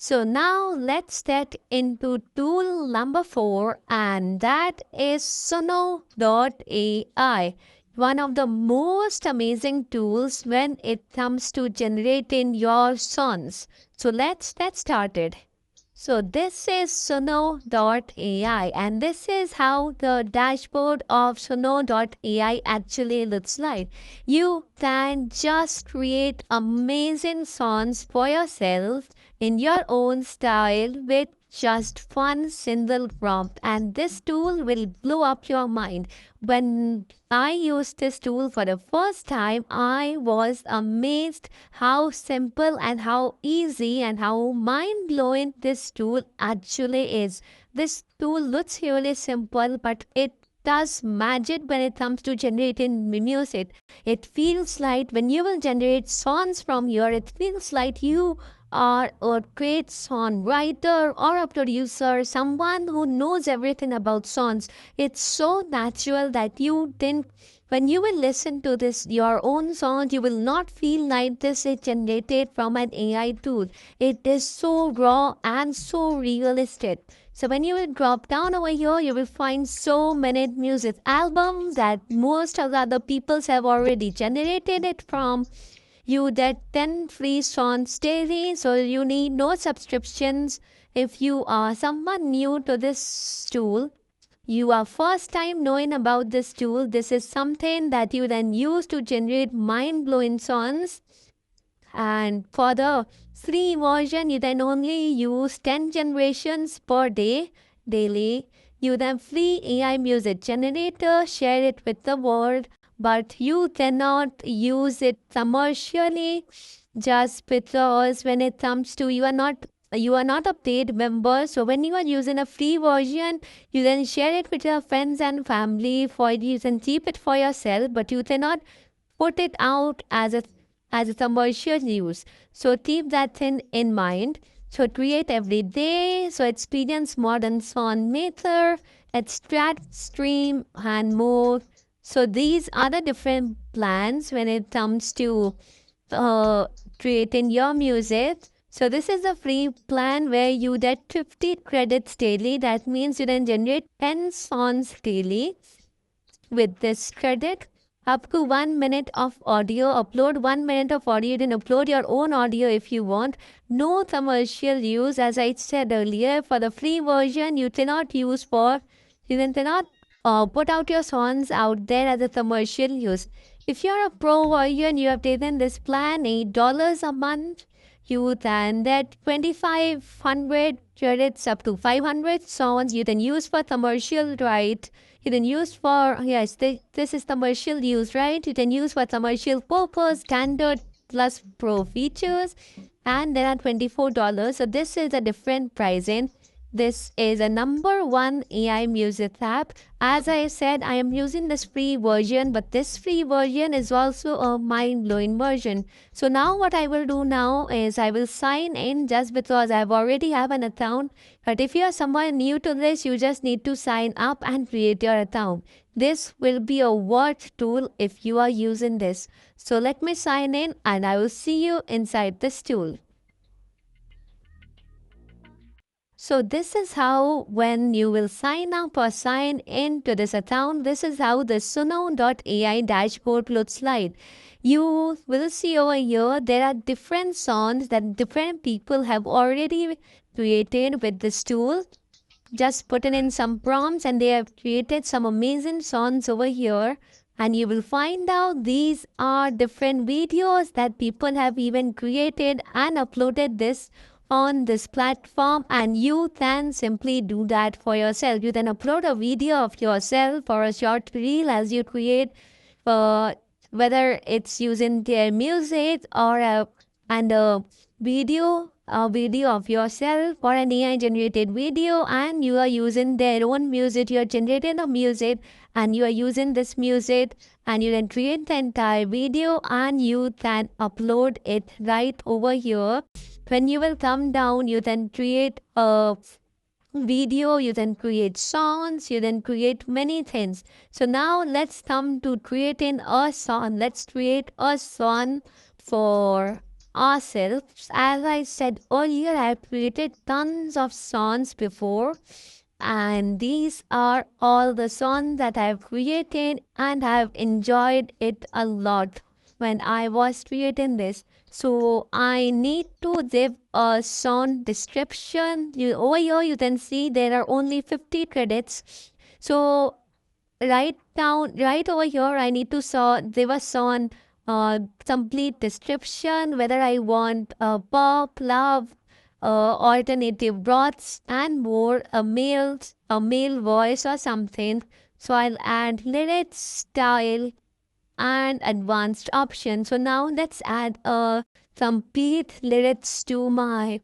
So now let's get into tool number 4, and that is SUNO.ai. One of the most amazing tools when it comes to generating your songs. So let's get started. So this is SUNO.ai, and this is how the dashboard of SUNO.ai actually looks like. You can just create amazing songs for yourself in your own style with just one single prompt, and this tool will blow up your mind. When I used this tool for the first time, I was amazed how simple and how easy and how mind blowing this tool actually is. This tool looks really simple, but it does magic when it comes to generating music. It feels like when you will generate songs from here, it feels like you are a great songwriter or a producer, someone who knows everything about songs. It's so natural that you think when you will listen to this your own song, you will not feel like this is generated from an AI tool. It is so raw and so realistic. So when you will drop down over here, you will find so many music albums that most of the other peoples have already generated it from. You get 10 free songs daily, so you need no subscriptions. If you are someone new to this tool, you are first time knowing about this tool, this is something that you then use to generate mind-blowing songs. And for the free version, you then only use 10 generations per day, daily. You then free AI music generator, share it with the world, but you cannot use it commercially just because when it comes to you are not a paid member. So when you are using a free version, you then share it with your friends and family for you can keep it for yourself, but you cannot put it out as a commercial use. So keep that thing in mind. So create every day. So experience modern song maker, extract, stream, and more. So these are the different plans when it comes to uh, creating your music. So this is a free plan where you get 50 credits daily. That means you can generate 10 songs daily with this credit. Up to 1 minute of audio, upload 1 minute of audio. You can upload your own audio if you want. No commercial use, as I said earlier. For the free version, you cannot put out your songs out there as a commercial use. If you're a pro version, you have taken this plan, $8 a month. You can get 2,500 credits up to 500 songs. You can use for commercial, right? You can use for, yes, this is commercial use, right? You can use for commercial purpose, standard plus pro features, and there are $24. So this is a different pricing. This is a number one AI music app. As I said, I am using this free version, but this free version is also a mind-blowing version. So now what I will do now is I will sign in just because I've already have an account. But if you are someone new to this, you just need to sign up and create your account. This will be a worth tool if you are using this. So let me sign in and I will see you inside this tool. So this is how when you will sign up or sign in to this account, this is how the SUNO.ai dashboard looks like. You will see over here, there are different songs that different people have already created with this tool. Just put in some prompts and they have created some amazing songs over here. And you will find out these are different videos that people have even created and uploaded this on this platform, and you can simply do that for yourself. You can upload a video of yourself or a short reel as you create, uh, whether it's using their music or a video of yourself or an AI generated video, and you are using their own music. You are generating a music and you are using this music, and you can create the entire video and you can upload it right over here. When you will come down, you then create a video, you then create songs, you then create many things. So now let's come to creating a song. Let's create a song for ourselves. As I said earlier, I have created tons of songs before, and these are all the songs that I have created, and I have enjoyed it a lot when I was creating this. So I need to give a song description. Over here you can see there are only 50 credits. So right over here I need to give a song complete description, whether I want pop, love, alternative broads, and more a male voice or something. So I'll add lyrics, style, and advanced option. So now let's add some beat lyrics to my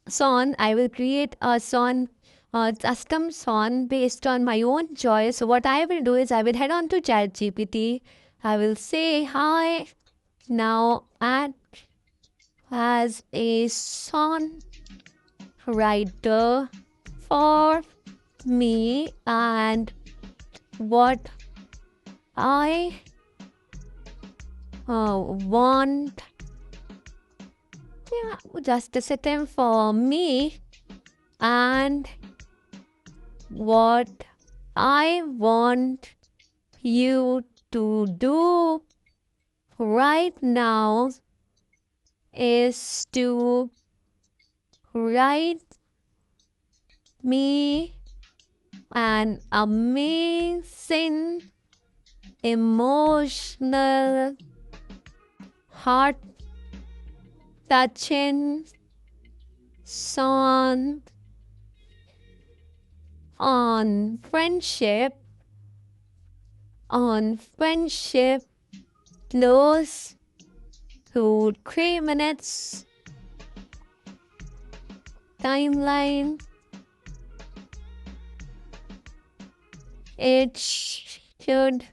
song. I will create a song, a custom song based on my own choice. So what I will do is I will head on to ChatGPT. I will say, hi, now add as a song writer for me, and what I want, yeah, just a second, for me, and what I want you to do right now is to write me an amazing, emotional, heart touching song on friendship, on friendship, close to 3 minutes timeline. It should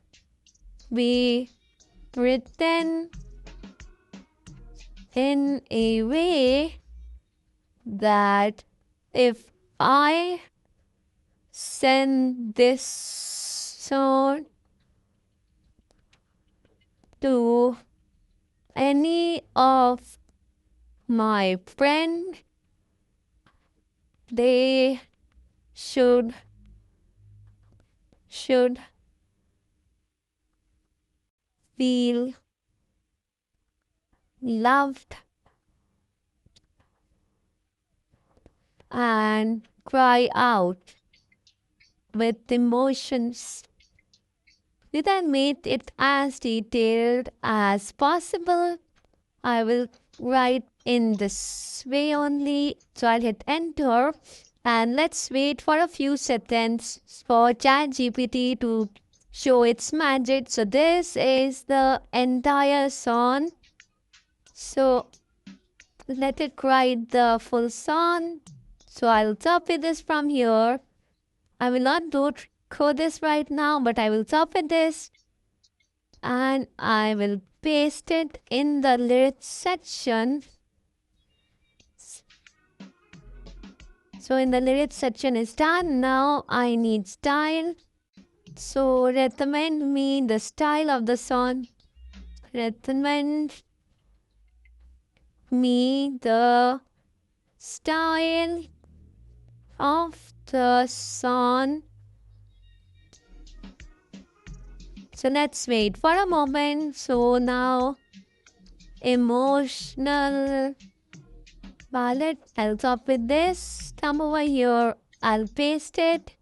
be written in a way that if I send this song to any of my friend, they should feel loved and cry out with emotions. Did I make it as detailed as possible? I will write in this way only. So I'll hit enter, and let's wait for a few seconds for ChatGPT to show its magic. So this is the entire song. So let it write the full song. So I'll copy this from here. I will not do code this right now, but I will copy this and I will paste it in the lyrics section. So in the lyrics section is done. Now I need style. So recommend me the style of the song. Recommend me the style of the song. So let's wait for a moment. So now emotional ballad. I'll copy this. Come over here. I'll paste it.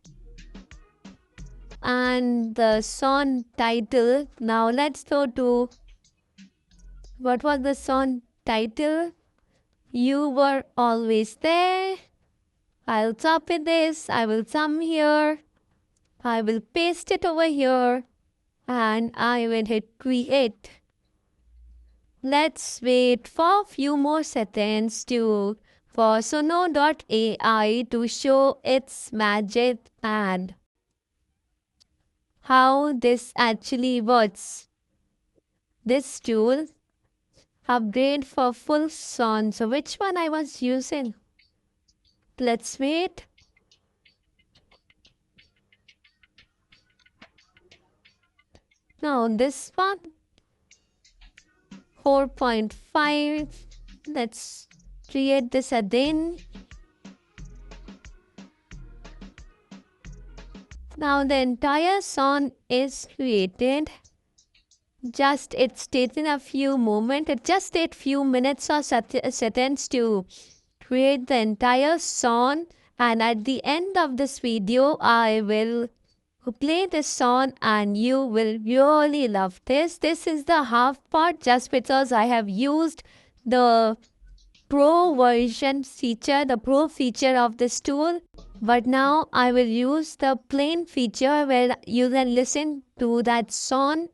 And the song title. Now let's go to, what was the song title? You Were Always There. I'll copy this. I will come here. I will paste it over here. And I will hit create. Let's wait for a few more seconds for SUNO.ai to show its magic and how this actually works. This tool upgrade for full song. So which one I was using? Let's wait. Now this one 4.5. Let's create this again. Now the entire song is created. Just it's taken a few moments. It just takes few minutes or seconds to create the entire song. And at the end of this video, I will play this song and you will really love this. This is the half part just because I have used the pro version feature, the pro feature of this tool. But now I will use the plain feature where you can listen to that song,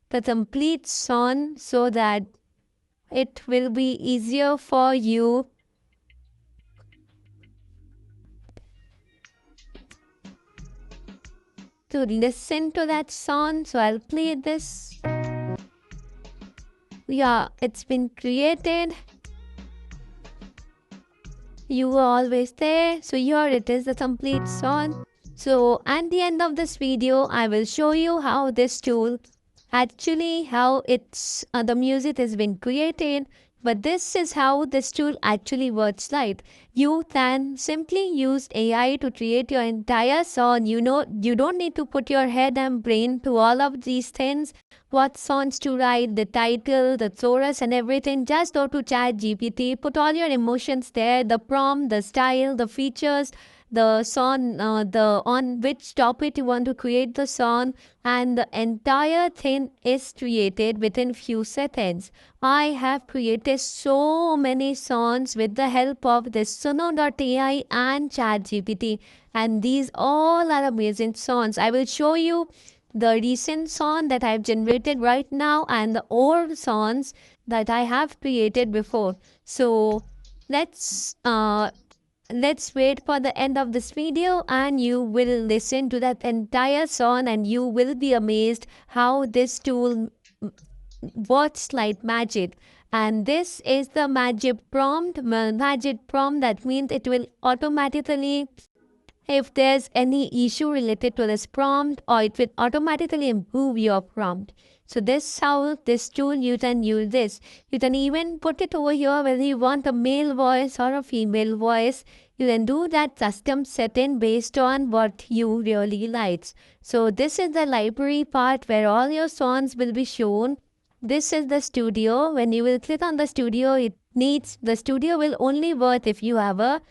the complete song, so that it will be easier for you to listen to that song. So I'll play this. Yeah, it's been created. You were always there. So here it is, the complete song. So at the end of this video, I will show you how this tool actually how it's the music has been created. But this is how this tool actually works. Like you can simply use AI to create your entire song. You don't need to put your head and brain to all of these things. What songs to write, the title, the chorus, and everything. Just go to Chat GPT, put all your emotions there, the prompt, the style, the features, the song, the on which topic you want to create the song, and the entire thing is created within few seconds. I have created so many songs with the help of this SUNO.ai and ChatGPT, and these all are amazing songs. I will show you the recent song that I've generated right now and the old songs that I have created before. So let's wait for the end of this video and you will listen to that entire song and you will be amazed how this tool works like magic. And this is the magic prompt. Magic prompt, that means it will automatically, if there's any issue related to this prompt, or it will automatically improve your prompt. So this is how this tool you can use this. You can even put it over here whether you want a male voice or a female voice. You can do that custom setting based on what you really like. So this is the library part where all your songs will be shown. This is the studio. When you will click on the studio, the studio will only work if you have a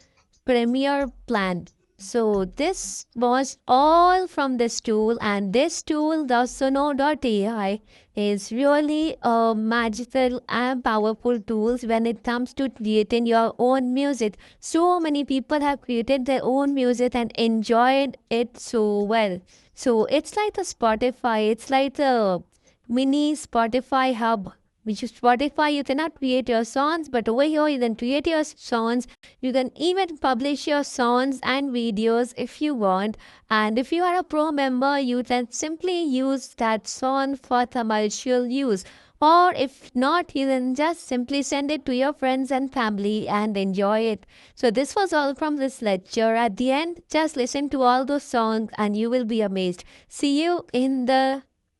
Premiere plan. So this was all from this tool, and this tool, the SUNO.ai, is really a magical and powerful tools when it comes to creating your own music. So many people have created their own music and enjoyed it so well. So it's like a Spotify, it's like a mini Spotify hub. Which is Spotify, you cannot create your songs, but over here you can create your songs. You can even publish your songs and videos if you want. And if you are a pro member, you can simply use that song for commercial use. Or if not, you can just simply send it to your friends and family and enjoy it. So this was all from this lecture. At the end, just listen to all those songs and you will be amazed. See you in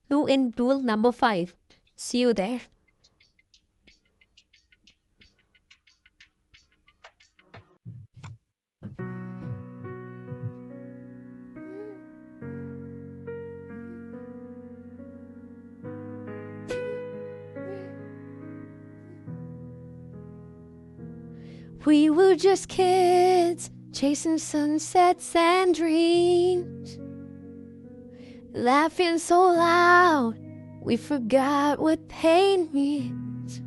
tool number 5. See you there. We were just kids, chasing sunsets and dreams, laughing so loud, we forgot what pain means.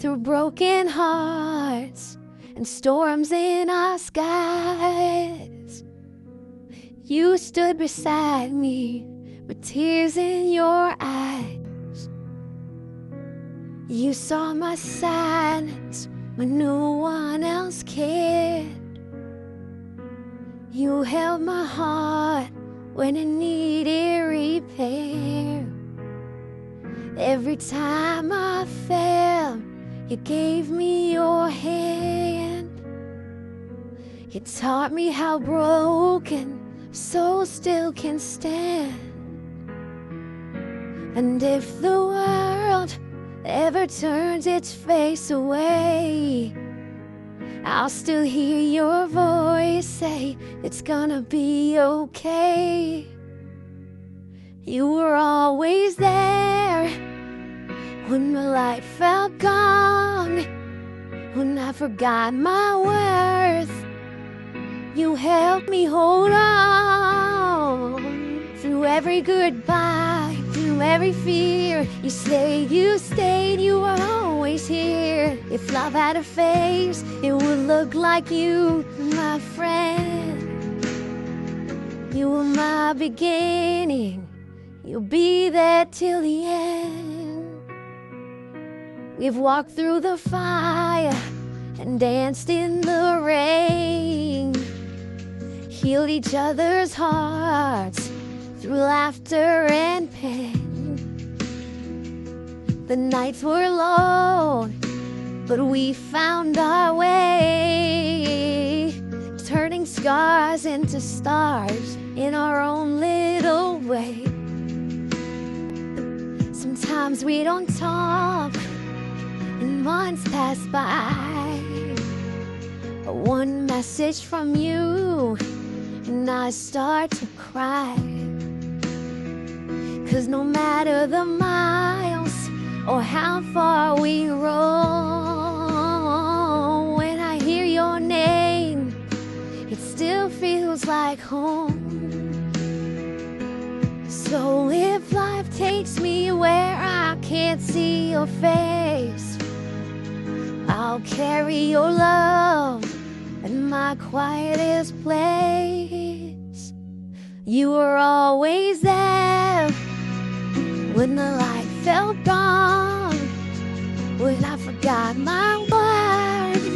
Through broken hearts and storms in our skies, you stood beside me with tears in your eyes. You saw my silence when no one else cared. You held my heart when it needed repair. Every time I fell, you gave me your hand. You taught me how broken so still can stand. And if the world ever turns its face away, I'll still hear your voice say it's gonna be okay. You were always there when my light felt gone, when I forgot my worth. You helped me hold on through every goodbye, through every fear. You stayed, you were always here. If love had a face, it would look like you, my friend. You were my beginning, you'll be there till the end. We've walked through the fire and danced in the rain, healed each other's hearts through laughter and pain. The nights were long, but we found our way, turning scars into stars in our own little way. Sometimes we don't talk and months pass by, but one message from you and I start to cry. 'Cause no matter the miles or how far we roll, when I hear your name, it still feels like home. So if life takes me where I can't see your face, I'll carry your love in my quietest place. You were always there when the light felt gone, when I forgot my worth.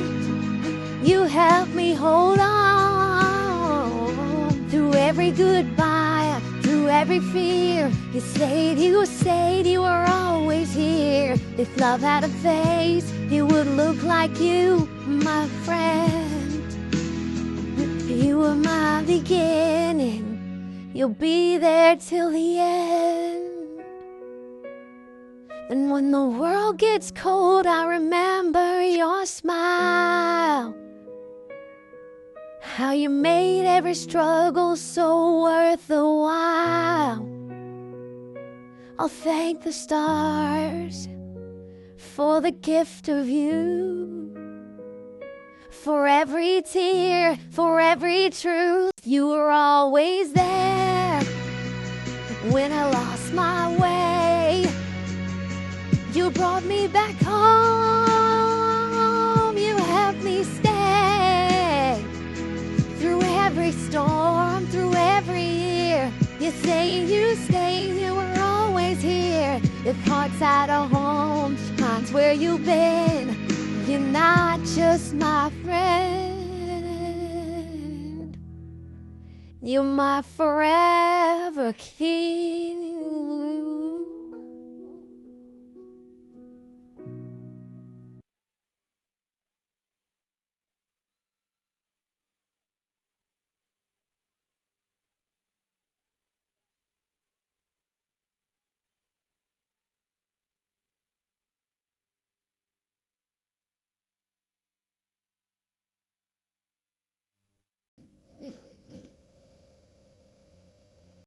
You helped me hold on through every goodbye, through every fear. You stayed, you were always here. If love had a face, it would look like you, my friend. You were my beginning, you'll be there till the end. And when the world gets cold, I remember your smile, how you made every struggle so worth the while. I'll thank the stars for the gift of you, for every tear, for every truth. You were always there when I lost my way. You brought me back home, you helped me stay through every storm, through every year. You stayed, you were always here. If hearts had a home, mine's where you've been. You're not just my friend, you're my forever king.